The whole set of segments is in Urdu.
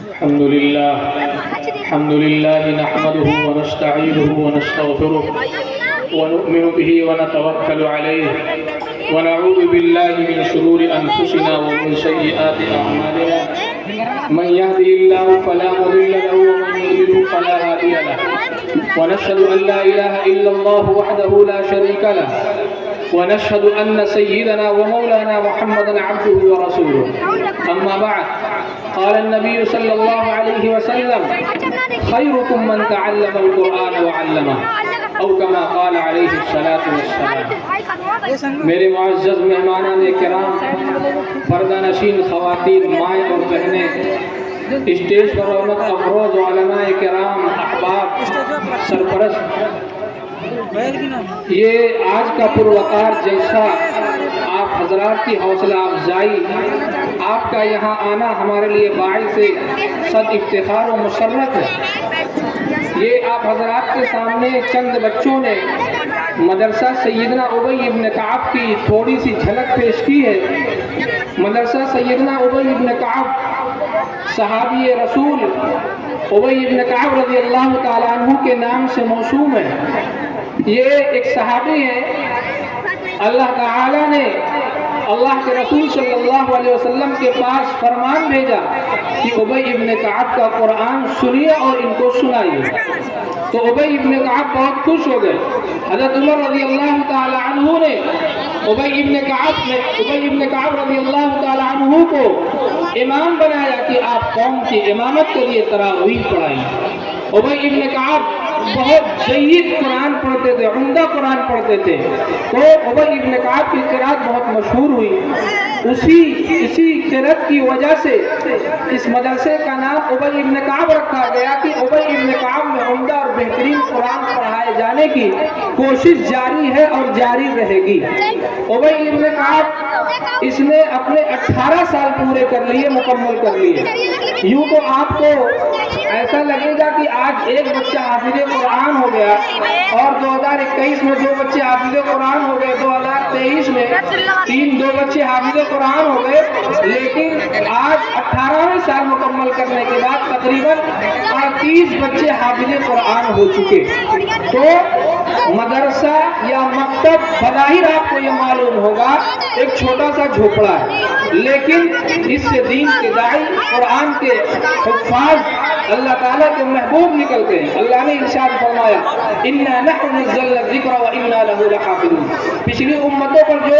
الحمد لله نحمده ونستعينه ونستغفره ونؤمن به ونتوكل عليه ونعوذ بالله من شرور أنفسنا ومن سيئات أعمالنا من يهده الله فلا مضل له ومن يضلل فلا هادي له ونشهد أن لا إله إلا الله وحده لا شريك له ونشهد أن سيدنا ومولانا محمدا عبده ورسوله أما بعد قال النبي صلى الله عليه وسلم خيركم من تعلم القرآن وعلمه او كما قال علیہ الصلاۃ والسلام۔ میرے معزز مہمانان کرام، پردہ نشین خواتین، مائیں اور بہنیں، اسٹیج پر رونق افروز علماء کرام، احباب، سرپرست، یہ آج کا پروقار جلسہ آپ حضرات کی حوصلہ افزائی، آپ کا یہاں آنا ہمارے لیے باعث صد افتخار و مسرت ہے۔ یہ آپ حضرات کے سامنے چند بچوں نے مدرسہ سیدنا ابی ابن کعب کی تھوڑی سی جھلک پیش کی ہے۔ مدرسہ سیدنا ابی ابن کعب صحابی رسول ابی ابن کعب رضی اللہ تعالیٰ عنہ کے نام سے موسوم ہے۔ یہ ایک صحابی ہیں، اللہ تعالیٰ نے اللہ کے رسول صلی اللہ علیہ وسلم کے پاس فرمان بھیجا کہ ابی ابن کعب کا قرآن سنیے اور ان کو سنائیے۔ تو ابی ابن کعب بہت خوش ہو گئے۔ حضرت عمر رضی اللہ تعالی عنہ نے ابی ابن کعب رضی اللہ تعالی عنہ کو امام بنایا کہ آپ قوم کی امامت کے لیے تراویح پڑھائیں۔ ابی ابن کعب بہت جید قرآن پڑھتے تھے، عمدہ قرآن پڑھتے تھے، تو ابی ابن کعب کی قرات بہت مشہور ہوئی۔ اسی قرات کی وجہ سے اس مدرسے کا نام ابی ابن کعب رکھا گیا کہ ابی ابن کعب میں عمدہ اور بہترین قرآن پڑھائے جانے کی کوشش جاری ہے اور جاری رہے گی۔ ابی ابن کعب اس نے اپنے 18 سال پورے کر لیے، مکمل کر لیے۔ یوں تو آپ کو ایسا لگے گا کہ آج ایک بچہ حافظ قرآن ہو گیا اور 2021 میں 2 بچے حافظ قرآن ہو گئے، 2023 میں 2 بچے حافظ قرآن ہو گئے، لیکن آج 18ویں سال مکمل کرنے کے بعد تقریباً 30 بچے حافظ قرآن ہو چکے۔ تو مدرسہ یا مکتب بظاہر آپ کو یہ معلوم ہوگا ایک چھوٹا سا جھوپڑا ہے، لیکن اس سے دین کے داعی، قرآن کے حفاظ، اللہ تعالیٰ کے محبوب نکلتے ہیں۔ اللہ نے ارشاد فرمایا اِنَّا نَحْنُ نَزَّلْنَا الذِّكْرَ وَإِنَّا لَهُ لَحَافِظُونَ۔ پچھلی امتوں پر جو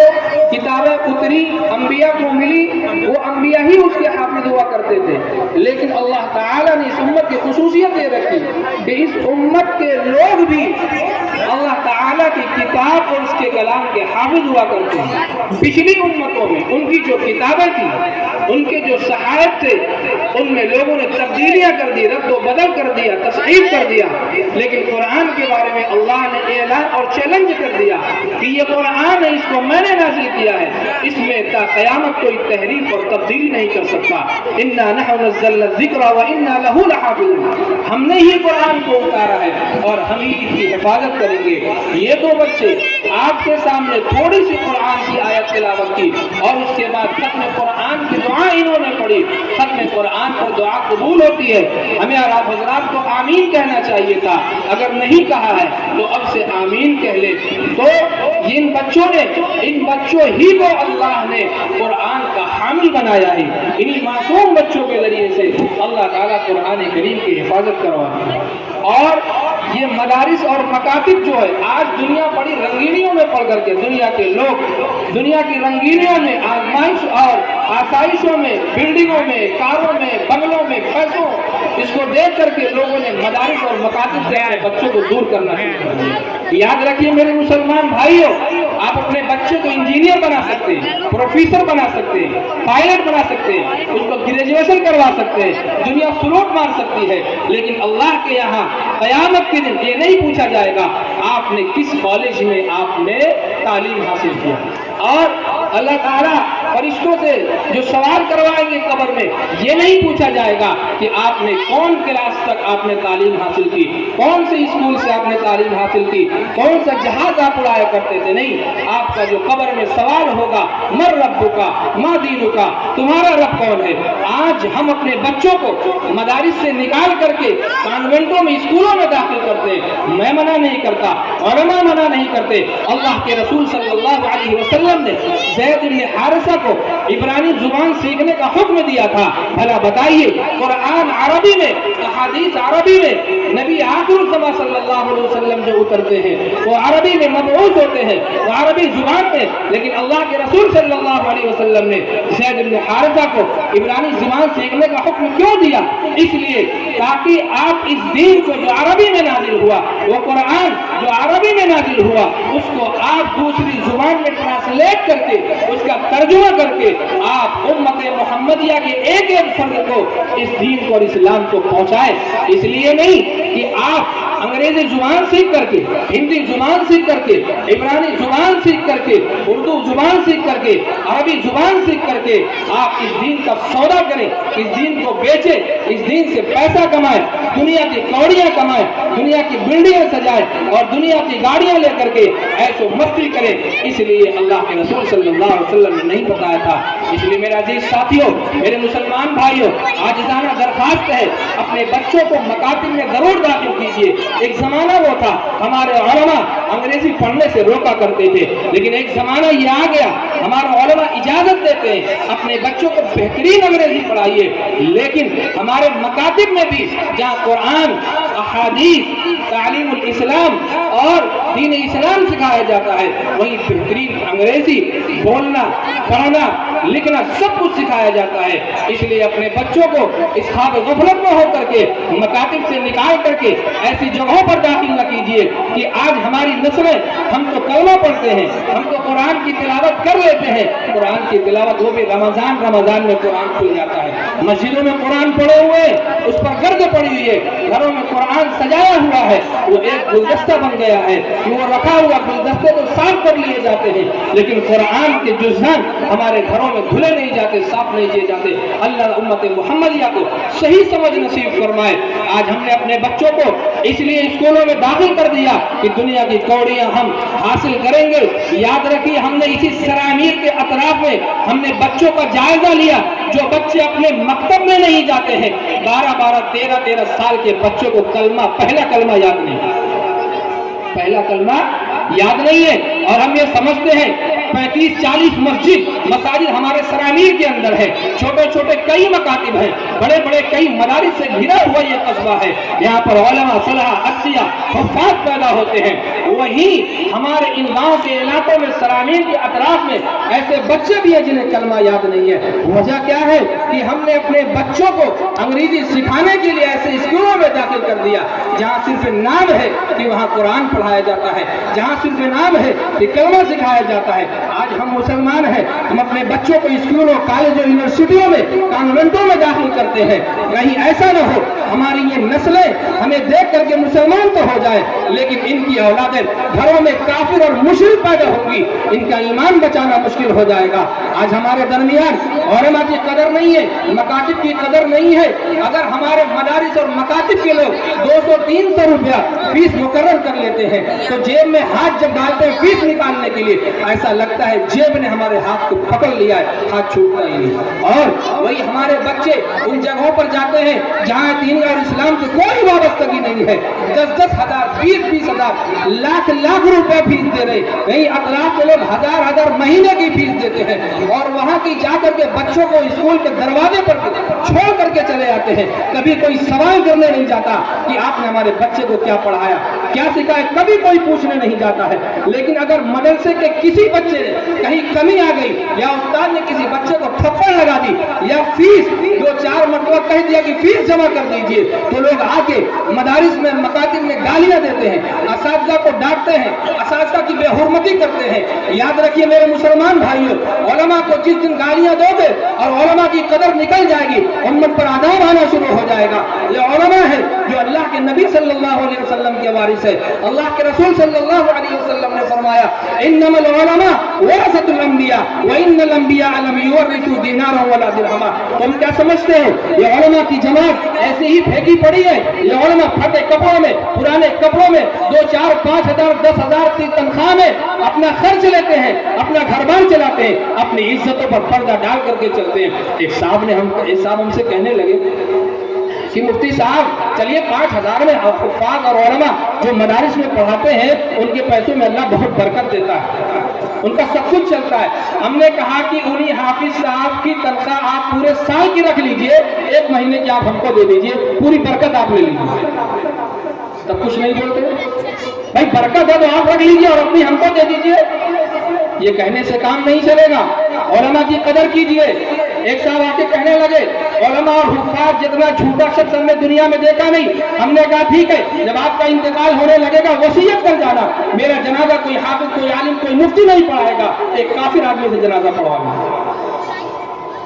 کتابیں اتری، انبیاء کو ملی، وہ انبیاء ہی اس کے حافظ ہوا کرتے تھے، لیکن اللہ تعالیٰ نے اس امت کی خصوصیت یہ رکھی کہ اس امت کے لوگ بھی اللہ تعالیٰ کی کتاب اور اس کے کلام کے حافظ ہوا کرتے ہیں۔ پچھلی امتوں میں ان کی جو کتابیں تھیں، ان کے جو صحائف تھے، ان میں لوگوں نے تبدیلیاں کر دی، رد و بدل کر دیا، تصحیح کر دیا، لیکن قرآن کے بارے میں اللہ نے اعلان اور چیلنج کر دیا کہ یہ قرآن ہے، اس کو میں نے نازل کیا ہے، اس میں تا قیامت کوئی تحریف اور تبدیلی نہیں کر سکتا۔ اِنَّا نَحْنُ نَزَّلْنَا الذِّكْرَ وَإِنَّا لَهُ لَحَافِظُونَ۔ ہم نے ہی قرآن کو اتارا ہے اور ہم ہی اس کی حفاظت کریں گے۔ یہ 2 بچے آپ کے سامنے تھوڑی سی قرآن کی آیت تلاوت کی اور اس کے بعد ختم قرآن کی دعا انہوں نے پڑھی۔ ختم قرآن پر دعا قبول ہوتی ہے، ہمیں اور آپ حضرات کو آمین کہنا چاہیے تھا، اگر نہیں کہا ہے تو اب سے آمین کہہ لے۔ تو ان بچوں ہی کو اللہ نے قرآن کا حامل بنایا ہے، انہی معصوم بچوں کے ذریعے سے اللہ تعالیٰ قرآن کریم کی حفاظت کرواتا ہے۔ اور یہ مدارس اور مکاتب جو ہے، آج دنیا بڑی رنگینیوں میں پڑ کر کے، دنیا کے لوگ دنیا کی رنگینیوں میں، آزمائش اور آسائشوں میں، بلڈنگوں میں، کاروں میں، بنگلوں میں، پیسوں، اس کو دیکھ کر کے لوگوں نے مدارس اور مکاتب سے آئے بچوں کو دور کرنا شروع کر دیا۔ یاد رکھیے میرے مسلمان بھائیوں، آپ اپنے بچے کو انجینئر بنا سکتے ہیں، پروفیسر بنا سکتے ہیں، پائلٹ بنا سکتے ہیں، اس کو گریجویشن کروا سکتے ہیں، دنیا سلوٹ مار سکتی ہے، لیکن اللہ کے یہاں قیامت کے دن یہ نہیں پوچھا جائے گا آپ نے کس کالج میں آپ نے تعلیم حاصل کیا۔ اور اللہ تعالیٰ فرشتوں سے جو سوال کروائیں گے قبر میں، یہ نہیں پوچھا جائے گا کہ آپ نے کون کلاس تک آپ نے تعلیم حاصل کی، کون سے اسکول سے آپ نے تعلیم حاصل کی، کون سا جہاز آپ اڑایا کرتے تھے، نہیں، آپ کا جو قبر میں سوال ہوگا مر ربک ما دینک، تمہارا رب کون ہے؟ آج ہم اپنے بچوں کو مدارس سے نکال کر کے کانوینٹوں میں اسکولوں میں داخل کرتے ہیں۔ میں منع نہیں کرتا، علماء منع نہیں کرتے، اللہ کے رسول صلی اللہ علیہ وسلم نے زید بن حارثہ کو عبرانی زبان سیکھنے کا حکم دیا تھا۔ بھلا بتائیے، قرآن عربی میں، احادیث عربی میں، نبی آخر الزمان صلی اللہ علیہ وسلم جو اترتے ہیں وہ عربی میں مبعوث ہوتے ہیں، وہ عربی زبان میں، لیکن اللہ کے رسول صلی اللہ علیہ وسلم نے زید بن حارثہ کو عبرانی زبان سیکھنے کا حکم کیوں دیا؟ اس لیے تاکہ آپ اس دین کو جو عربی میں نازل ہوا، وہ قرآن جو عربی میں نازل ہوا، اس کو آپ دوسری زبان میں ٹرانسلیٹ کر کے، اس کا ترجمہ کر کے آپ امت محمدیہ کے ایک ایک فرد کو اس دین کو اور اسلام کو پہنچائے۔ اس لیے نہیں کہ آپ انگریزی زبان سیکھ کر کے، ہندی زبان سیکھ کر کے، عبرانی زبان سیکھ کر کے، اردو زبان سیکھ کر کے، عربی زبان سیکھ کر کے آپ اس دین کا سودا کریں، اس دین کو بیچیں، اس دین سے پیسہ کمائیں، دنیا کی کوڑیاں کمائیں، دنیا کی بلڈنگیں سجائیں اور دنیا کی گاڑیاں لے کر کے ایسو مستی کریں۔ اس لیے اللہ کے رسول صلی اللہ علیہ وسلم نے نہیں بتایا تھا۔ اس لیے میرے عزیز ساتھیوں، میرے مسلمان بھائیوں، عاجزانہ درخواست ہے، اپنے بچوں کو مکاتب میں ضرور داخل کیجیے۔ ایک زمانہ وہ تھا ہمارے علماء انگریزی پڑھنے سے روکا کرتے تھے، لیکن ایک زمانہ یہ آ گیا ہمارے علماء اجازت دیتے ہیں اپنے بچوں کو بہترین انگریزی پڑھائیے، لیکن ہمارے مکاتب میں بھی جہاں قرآن، احادیث، تعلیم الاسلام اور دین اسلام سکھایا جاتا ہے، وہیں بہترین انگریزی بولنا، پڑھنا، لکھنا سب کچھ سکھایا جاتا ہے۔ اس لیے اپنے بچوں کو اس خواب غفلت میں ہو کر کے مکاتب سے نکال کر کے ایسی جگہوں پر داخل نہ کیجیے کہ آج ہماری نسلیں، ہم تو کلمہ پڑھتے ہیں، ہم تو قرآن کی تلاوت کر لیتے ہیں، قرآن کی تلاوت وہ بھی رمضان میں قرآن کھل جاتا ہے، مسجدوں میں قرآن پڑھے ہوئے، اس پر گرد پڑی ہوئی ہے، گھروں میں قرآن سجایا ہوا ہے، وہ ایک گلدستہ بن گیا ہے، وہ رکھا ہوا گلدستے تو صاف کر لیے جاتے ہیں، لیکن قرآن کے جزوان ہمارے گھروں میں دھلے نہیں جاتے، صاف نہیں کیے جاتے۔ اللہ امت محمدیہ کو صحیح سمجھ نصیب فرمائے۔ آج ہم نے اپنے بچوں کو اس لیے اسکولوں میں داخل کر دیا کہ دنیا کی کوڑیاں ہم حاصل کریں گے۔ یاد رکھیے، ہم نے اسی سرامیر کے اطراف میں ہم نے بچوں کا جائزہ لیا، جو بچے اپنے مکتب میں نہیں جاتے ہیں، 12 13 سال کے بچوں کو پہلا کلمہ یاد نہیں، پہلا کلمہ یاد نہیں ہے، اور ہم یہ سمجھتے ہیں 35-40 مساجد ہمارے سرامیر کے اندر ہے، چھوٹے چھوٹے کئی مکاتب ہیں، بڑے بڑے کئی مدارس سے گھرا ہوا یہ قصبہ ہے، یہاں پر علماء، صلحاء، اتقیاء، حفاظ پیدا ہوتے ہیں۔ وہیں ہمارے ان گاؤں کے علاقوں میں سرامیر کے اطراف میں ایسے بچے بھی ہیں جنہیں کلمہ یاد نہیں ہے۔ وجہ کیا ہے کہ ہم نے اپنے بچوں کو انگریزی سکھانے کے لیے ایسے اسکولوں میں داخل کر دیا جہاں صرف نام ہے کہ وہاں قرآن پڑھایا جاتا ہے، جہاں صرف نام ہے کہ کلمہ سکھایا جاتا ہے۔ آج ہم مسلمان ہیں، ہم اپنے بچوں کو اسکولوں، کالج اور یونیورسٹیوں میں، کانوینٹوں میں داخل کرتے ہیں، کہیں ایسا نہ ہو ہماری یہ نسلیں ہمیں دیکھ کر کے مسلمان تو ہو جائے لیکن ان کی اولادیں گھروں میں کافر اور مشرک پیدا ہوگی، ان کا ایمان بچانا مشکل ہو جائے گا۔ آج ہمارے درمیان علماء کی قدر نہیں ہے، مکاتب کی قدر نہیں ہے۔ اگر ہمارے مدارس اور مکاتب کے لوگ 200-300 روپیہ فیس مقرر کر لیتے ہیں تو جیب میں ہاتھ جب ڈالتے ہیں فیس نکالنے کے لیے ایسا لگتا ہے جیب نے ہمارے ہاتھ کو پکڑ لیا ہے، ہاتھ چھوٹتا ہی نہیں۔ اور وہی ہمارے بچے ان جگہوں پر جاتے ہیں جہاں دین اور اسلام سے کوئی وابستگی نہیں ہے، 10-10 ہزار، 20-20 ہزار، لاکھ روپے فیس دے رہے، کہیں اطراف کے لوگ ہزار مہینے کی فیس دیتے ہیں، اور وہاں کی جا کر کے بچوں کو اسکول کے دروازے پر چھوڑ کر کے چلے آتے ہیں۔ کبھی کوئی سوال کرنے نہیں جاتا کہ آپ نے ہمارے بچے کو کیا پڑھایا، کیا سکھایا، کبھی کوئی پوچھنے نہیں جاتا ہے۔ لیکن اگر مدرسے کے کسی بچے کہیں کمی آ گئی یا استاد نے کسی بچے کو تھپڑ لگا دی یا فیس 2-4 مرتبہ کہہ دیا کہ فیس جمع کر دیجئے تو لوگ آ کے مدارس میں، مکاتب میں گالیاں دیتے ہیں، اساتذہ کو ڈانٹتے ہیں، اساتذہ کی بے حرمتی کرتے ہیں۔ یاد رکھیے میرے مسلمان بھائیوں، علماء کو جس دن گالیاں دو گے اور علماء کی قدر نکل جائے گی، امت پر عذاب آنا شروع ہو جائے گا. یہ علماء ہے جو اللہ کے نبی صلی اللہ علیہ وسلم کے وارث ہے. اللہ کے رسول صلی اللہ علیہ وسلم نے فرمایا انما العلماء ورثۃ الانبیاء وان الانبیاء لم یورثوا دینارا ولا درہما. تم کیا سمجھتے ہو یہ علماء کی جماعت ایسے ہی پھینکی پڑی ہے؟ یہ علماء پھٹے کپڑوں میں، پرانے کپڑوں میں 2 4 5 ہزار 10 ہزار کی تنخواہ میں اپنا خرچ لیتے ہیں، اپنا گھر بار چلاتے ہیں، اپنی عزتوں پر پردہ ڈال کر کے چلتے ہیں. ایک صاحب ہم سے کہنے لگے کہ مفتی صاحب چلیے 5,000 میں حفاظ اور علماء جو مدارس میں پڑھاتے ہیں ان کے پیسوں میں اللہ بہت برکت دیتا ہے، ان کا سب کچھ چلتا ہے. ہم نے کہا کہ انہی حافظ صاحب کی تنخواہ آپ پورے سال کی رکھ لیجئے، 1 مہینے کی آپ ہم کو دے دیجئے، پوری برکت آپ لے لیجئے. تب کچھ نہیں بولتے بھائی برکت ہے تو آپ رکھ لیجئے اور اپنی ہم کو دے دیجئے. یہ کہنے سے کام نہیں چلے گا. علماء کی قدر کیجئے. ایک صاحب آ کے کہنے لگے علماء اور حفاظ جتنا جھوٹا شخص ہم نے دنیا میں دیکھا نہیں. ہم نے کہا ٹھیک ہے، جب آپ کا انتقال ہونے لگے گا وصیت کر جانا، میرا جنازہ کوئی حافظ کوئی عالم کوئی مفتی نہیں پڑھائے گا، ایک کافر آدمی سے جنازہ پڑھوانا.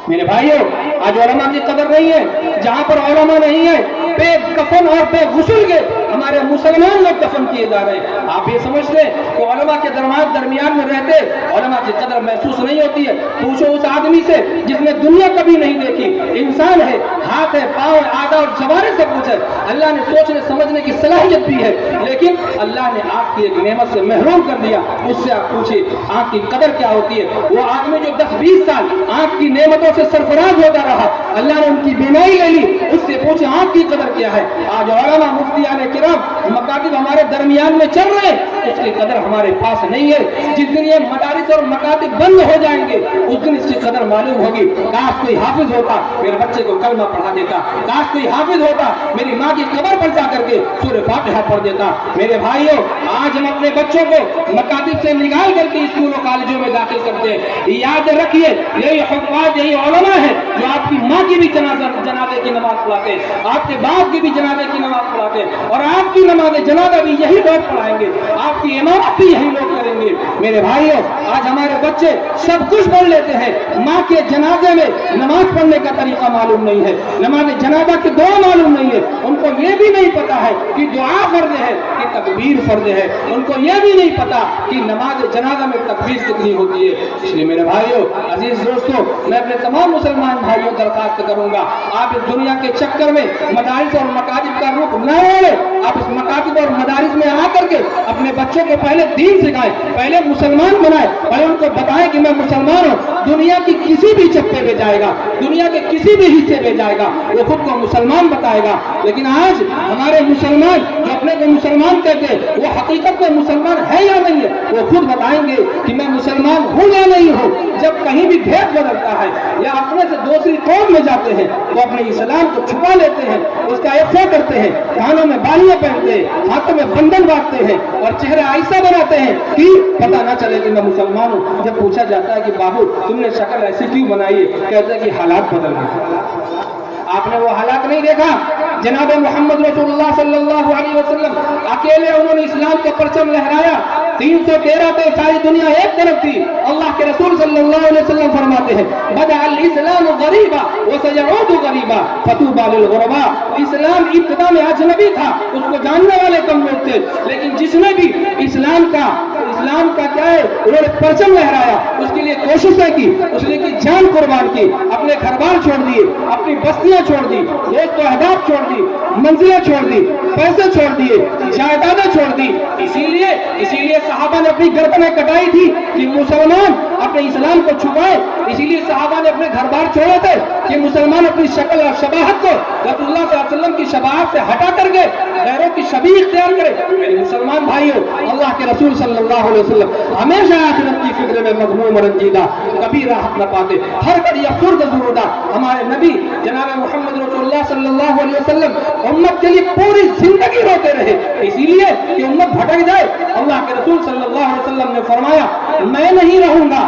میرے بھائیوں آج علماء کی قدر نہیں ہے. جہاں پر علماء نہیں ہے بے کفن اور بے غسل کے ہمارے مسلمان لوگ دفن کیے جا رہے ہیں. آپ یہ سمجھتے ہیں کہ علماء کے درمیان میں رہتے علماء کی قدر محسوس نہیں ہوتی ہے؟ پوچھو اس آدمی سے جس نے دنیا کبھی نہیں دیکھی. انسان ہے، ہاتھ ہے، پاؤں ہے، آدھا اور جوارے سب کچھ ہے. اللہ نے سوچنے سمجھنے کی صلاحیت بھی ہے، لیکن اللہ نے آپ کی ایک نعمت سے محروم کر دیا. اس سے آپ پوچھیں آنکھ کی قدر کیا ہوتی ہے. وہ آدمی جو 10-20 سال آنکھ کی نعمتوں سے سرفراز ہوتا رہا، اللہ نے ان کی بیماری لے لی، اس سے پوچھے آنکھ کی قدر کیا ہے. آج علماء مفتیان کرام مکاتب ہمارے درمیان میں چل رہے ہیں، اس کی قدر ہمارے پاس نہیں ہے. جس دن یہ مدارس اور مکاتب بند ہو جائیں گے اس دن اس کی قدر معلوم ہوگی. کاش کوئی حافظ ہوتا میرے بچے کو کلمہ پڑھا دیتا، کاش کوئی حافظ ہوتا میری ماں کی قبر پر جا کر کے سورہ فاتحہ پڑھ دیتا. میرے بھائیوں آج ہم اپنے بچوں کو مکاتب سے نکال کر کے اسکولوں کالجوں میں داخل کرتے ہیں. یاد رکھیے یہی حفاظ یہی علماء ہے جو آپ کی ماں کی بھی جنازے کی نماز پڑھاتے ہیں، آپ کے باپ کی بھی جنازے کی نماز پڑھاتے ہیں، اور آپ کی نماز جنازہ بھی یہی لوگ پڑھائیں گے، آپ کی امامت بھی یہی لوگ کریں گے. میرے بھائیوں آج ہمارے بچے سب کچھ پڑھ لیتے ہیں، ماں کے جنازے میں نماز پڑھنے کا طریقہ معلوم نہیں ہے، نماز جنازہ کی دعا معلوم نہیں ہے، ان کو یہ بھی نہیں پتا ہے کہ دعا فرض ہے کہ تکبیر فرض ہے، ان کو یہ بھی نہیں پتا کہ نماز جنازہ میں تکبیر کتنی ہوتی ہے. اس لیے میرے بھائیوں عزیز دوستوں میں اپنے تمام مسلمان بھائیوں درخواست کروں گا آپ اس دنیا کے چکر میں مدارس اور مکاتب کا رخ نہ لیں. آپ اس مکاتب اور مدارس میں آ کر کے اپنے بچوں کو پہلے دین سکھائیں، پہلے مسلمان بنائیں، پہلے ان کو بتائیں کہ میں مسلمان ہوں. دنیا کی کسی بھی چپے پہ جائے گا، دنیا کے کسی بھی حصے پہ جائے گا، وہ خود کو مسلمان بتائے گا. لیکن آج ہمارے مسلمان جو اپنے کو مسلمان کہتے ہیں وہ حقیقت میں مسلمان ہے یا نہیں ہے؟ وہ خود بتائیں گے کہ میں مسلمان ہوں یا نہیں ہوں. جب کہیں بھی بھید بدلتا ہے یا اپنے سے دوسری قوم میں جاتے ہیں تو اپنے اسلام کو چھپا لیتے ہیں، اس کا اخفا کرتے ہیں، کانوں میں بالیاں پہنتے ہیں، ہاتھوں میں بندھن باندھتے ہیں اور چہرہ ایسا بناتے ہیں کہ پتہ نہ چلے کہ میں مسلمان ہوں. جب پوچھا جاتا ہے کہ بابو تم نے شکل ایسی کیوں بنائی ہے، کہتے ہیں کہ حالات بدل گئے. آپ نے وہ حالات نہیں دیکھا؟ جناب محمد رسول اللہ صلی اللہ علیہ وسلم اکیلے انہوں نے اسلام کا پرچم لہرایا. 313 پہ ساری دنیا ایک طرف تھی. اللہ کے رسول صلی اللہ علیہ وسلم فرماتے ہیں بدأ الاسلام غریبا وسيعود غریبا فطوبى للغرباء. اسلام ابتدا میں اجنبی تھا، اس کو جاننے والے کم لوگ تھے، لیکن جس نے بھی اسلام کا کیا ہے انہوں نے پرچم لہرایا، اس کے لیے کوششیں کی، اس نے کی جان قربان کی، اپنے گھر بار چھوڑ دیے، اپنی بستیاں چھوڑ دی، دوست و احباب چھوڑ دی، منزلیں چھوڑ دی، پیسے چھوڑ دیے، جائیدادیں چھوڑ دی. اسی لیے صحابہ نے اپنی گردنیں کٹائی تھی کہ مسلمان اپنے اسلام کو چھپائے. اسی لیے صحابہ نے اپنے گھر بار چھوڑے تھے کہ مسلمان اپنی شکل اور شباہت کو رسول اللہ صلی اللہ علیہ وسلم کی شباہت سے ہٹا کر کے غیروں کی شبیہ اختیار کرے. میرے مسلمان بھائیوں اللہ کے رسول صلی اللہ علیہ وسلم ہمیشہ آخرت کی فکر میں مغموم اور رنجیدہ، کبھی راحت نہ پاتے، ہر گھڑی افسردہ زرودہ. ہمارے نبی جناب محمد رسول اللہ صلی اللہ علیہ وسلم امت کے لیے پوری زندگی روتے رہے، اسی لیے کہ امت بھٹک جائے. اللہ کے رسول صلی اللہ علیہ وسلم نے فرمایا میں نہیں رہوں گا